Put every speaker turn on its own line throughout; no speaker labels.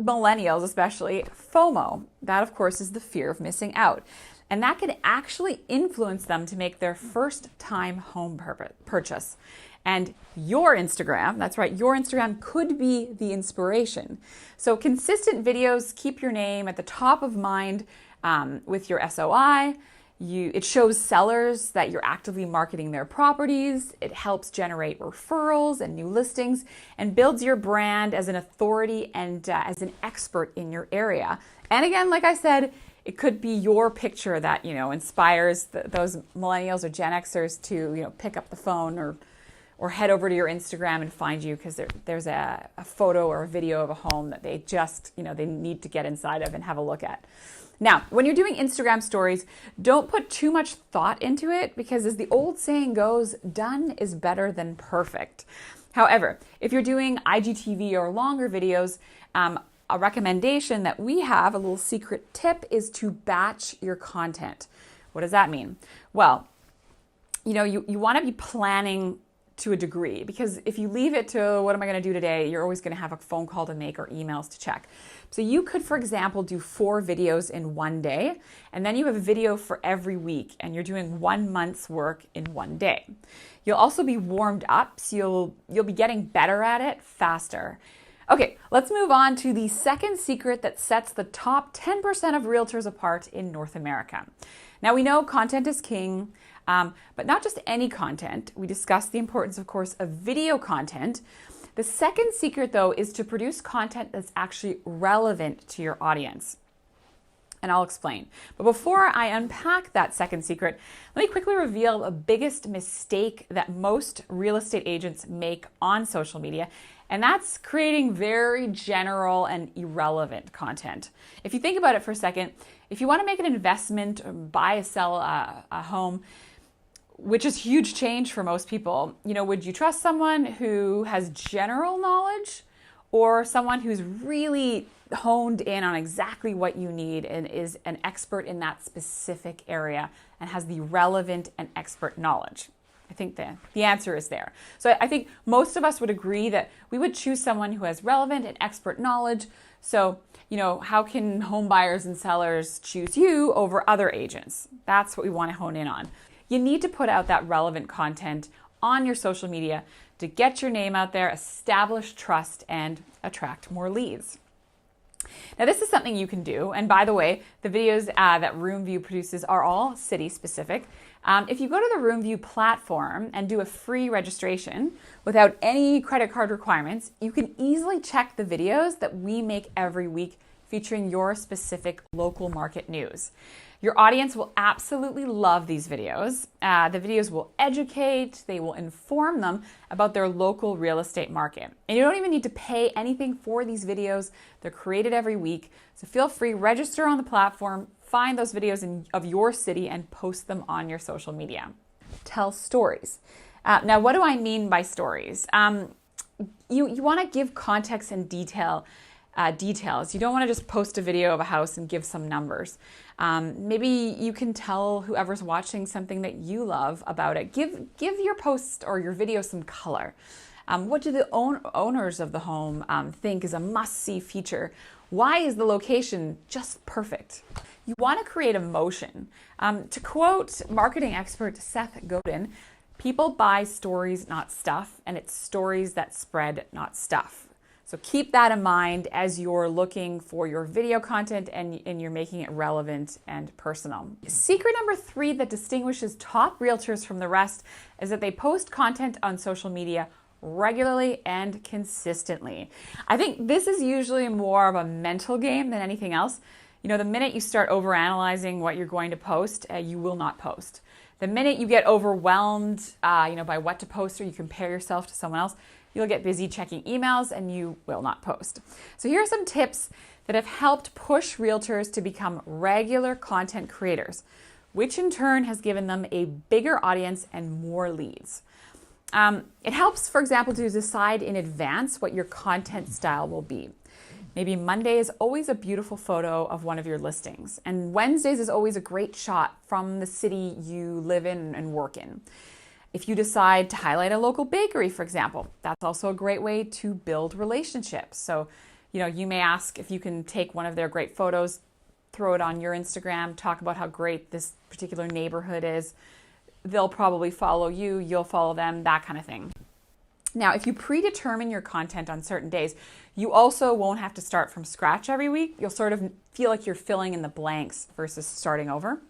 millennials especially, FOMO. That, of course, is the fear of missing out. And that can actually influence them to make their first time home purchase. And your Instagram, that's right, your Instagram could be the inspiration. So consistent videos keep your name at the top of mind with your SOI. It shows sellers that you're actively marketing their properties. It helps generate referrals and new listings and builds your brand as an authority and as an expert in your area. And again, like I said, it could be your picture that, inspires those millennials or Gen Xers to, pick up the phone or head over to your Instagram and find you because there's a photo or a video of a home that they just, they need to get inside of and have a look at. Now, when you're doing Instagram stories, don't put too much thought into it because as the old saying goes, done is better than perfect. However, if you're doing IGTV or longer videos, a recommendation that we have, a little secret tip, is to batch your content. What does that mean? Well, you want to be planning to a degree because if you leave it to what am I going to do today, you're always going to have a phone call to make or emails to check. So you could, for example, do 4 videos in one day, and then you have a video for every week, and you're doing 1 month's work in one day. You'll also be warmed up, so you'll be getting better at it faster. Okay, let's move on to the second secret that sets the top 10% of realtors apart in North America. Now we know content is king, but not just any content. We discussed the importance, of course, of video content. The second secret, though, is to produce content that's actually relevant to your audience. And I'll explain. But before I unpack that second secret, let me quickly reveal the biggest mistake that most real estate agents make on social media, and that's creating very general and irrelevant content. If you think about it for a second, if you want to make an investment or buy or sell a home, which is huge change for most people, would you trust someone who has general knowledge or someone who's really honed in on exactly what you need and is an expert in that specific area and has the relevant and expert knowledge? I think the answer is there. So I think most of us would agree that we would choose someone who has relevant and expert knowledge. So, how can home buyers and sellers choose you over other agents? That's what we want to hone in on. You need to put out that relevant content on your social media to get your name out there, establish trust, and attract more leads. Now, this is something you can do. And by the way, the videos that Roomvu produces are all city specific. If you go to the Roomvu platform and do a free registration without any credit card requirements, you can easily check the videos that we make every week featuring your specific local market news. Your audience will absolutely love these videos. The videos will educate, they will inform them about their local real estate market. And you don't even need to pay anything for these videos. They're created every week. So feel free, register on the platform, find those videos of your city and post them on your social media. Tell stories. Now, what do I mean by stories? You want to give context and details. You don't want to just post a video of a house and give some numbers. Maybe you can tell whoever's watching something that you love about it. Give your post or your video some color. What do the owners of the home think is a must-see feature? Why is the location just perfect? You want to create emotion. To quote marketing expert Seth Godin, people buy stories, not stuff, and it's stories that spread, not stuff. So keep that in mind as you're looking for your video content and you're making it relevant and personal. Secret number 3 that distinguishes top realtors from the rest is that they post content on social media regularly and consistently. I think this is usually more of a mental game than anything else. The minute you start overanalyzing what you're going to post, you will not post. The minute you get overwhelmed, by what to post or you compare yourself to someone else, you'll get busy checking emails and you will not post. So here are some tips that have helped push realtors to become regular content creators, which in turn has given them a bigger audience and more leads. It helps, for example, to decide in advance what your content style will be. Maybe Monday is always a beautiful photo of one of your listings, and Wednesdays is always a great shot from the city you live in and work in. If you decide to highlight a local bakery, for example, that's also a great way to build relationships. So, You may ask if you can take one of their great photos, throw it on your Instagram, talk about how great this particular neighborhood is. They'll probably follow you, you'll follow them, that kind of thing. Now, if you predetermine your content on certain days, you also won't have to start from scratch every week. You'll sort of feel like you're filling in the blanks versus starting over.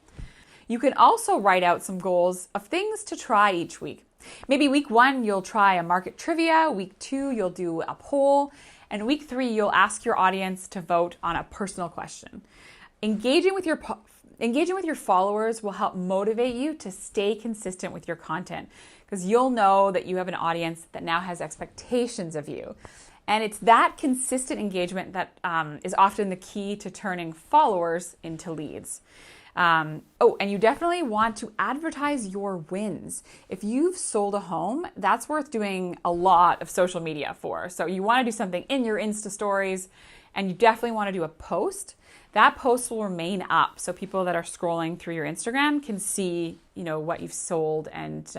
You can also write out some goals of things to try each week. Maybe week 1, you'll try a market trivia. Week 2, you'll do a poll. And week 3, you'll ask your audience to vote on a personal question. Engaging with your followers will help motivate you to stay consistent with your content, because you'll know that you have an audience that now has expectations of you. And it's that consistent engagement that is often the key to turning followers into leads. And you definitely want to advertise your wins. If you've sold a home, that's worth doing a lot of social media for. So you want to do something in your Insta stories, and you definitely want to do a post. That post will remain up, so people that are scrolling through your Instagram can see, what you've sold and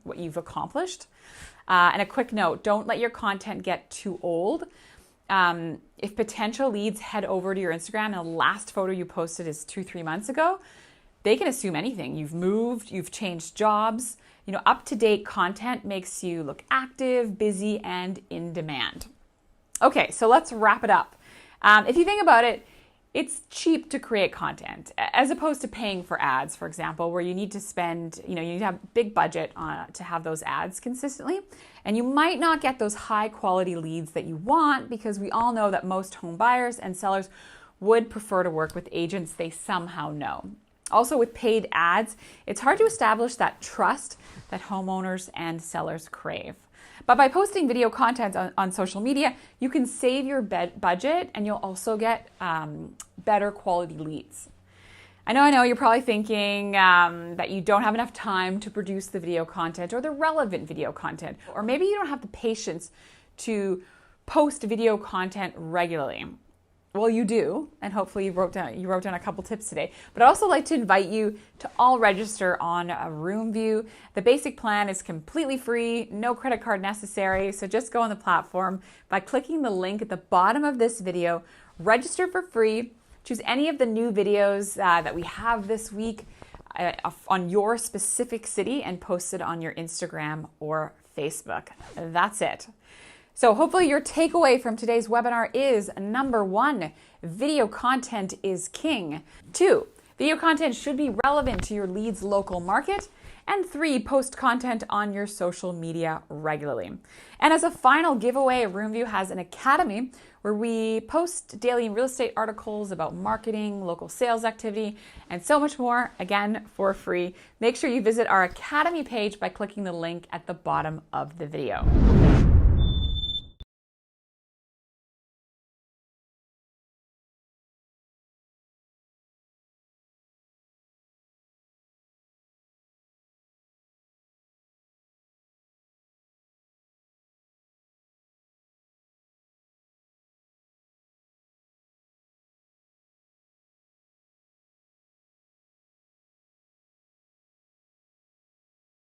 what you've accomplished. And a quick note, don't let your content get too old. If potential leads head over to your Instagram and the last photo you posted is 2-3 months ago, they can assume anything. You've moved, you've changed jobs. Up-to-date content makes you look active, busy, and in demand. Okay, so let's wrap it up. If you think about it, it's cheap to create content as opposed to paying for ads, for example, where you need to spend, you need to have a big budget to have those ads consistently. And you might not get those high quality leads that you want, because we all know that most home buyers and sellers would prefer to work with agents they somehow know. Also, with paid ads, it's hard to establish that trust that homeowners and sellers crave. But by posting video content on social media, you can save your budget, and you'll also get better quality leads. I know you're probably thinking that you don't have enough time to produce the video content or the relevant video content, or maybe you don't have the patience to post video content regularly. Well, you do, and hopefully you wrote down a couple tips today. But I'd also like to invite you to all register on Roomvu. The basic plan is completely free, no credit card necessary. So just go on the platform by clicking the link at the bottom of this video, register for free, choose any of the new videos that we have this week on your specific city, and post it on your Instagram or Facebook. That's it. So hopefully your takeaway from today's webinar is: number 1, video content is king. 2, video content should be relevant to your lead's local market. And 3, post content on your social media regularly. And as a final giveaway, Roomvu has an academy where we post daily real estate articles about marketing, local sales activity, and so much more, again, for free. Make sure you visit our academy page by clicking the link at the bottom of the video.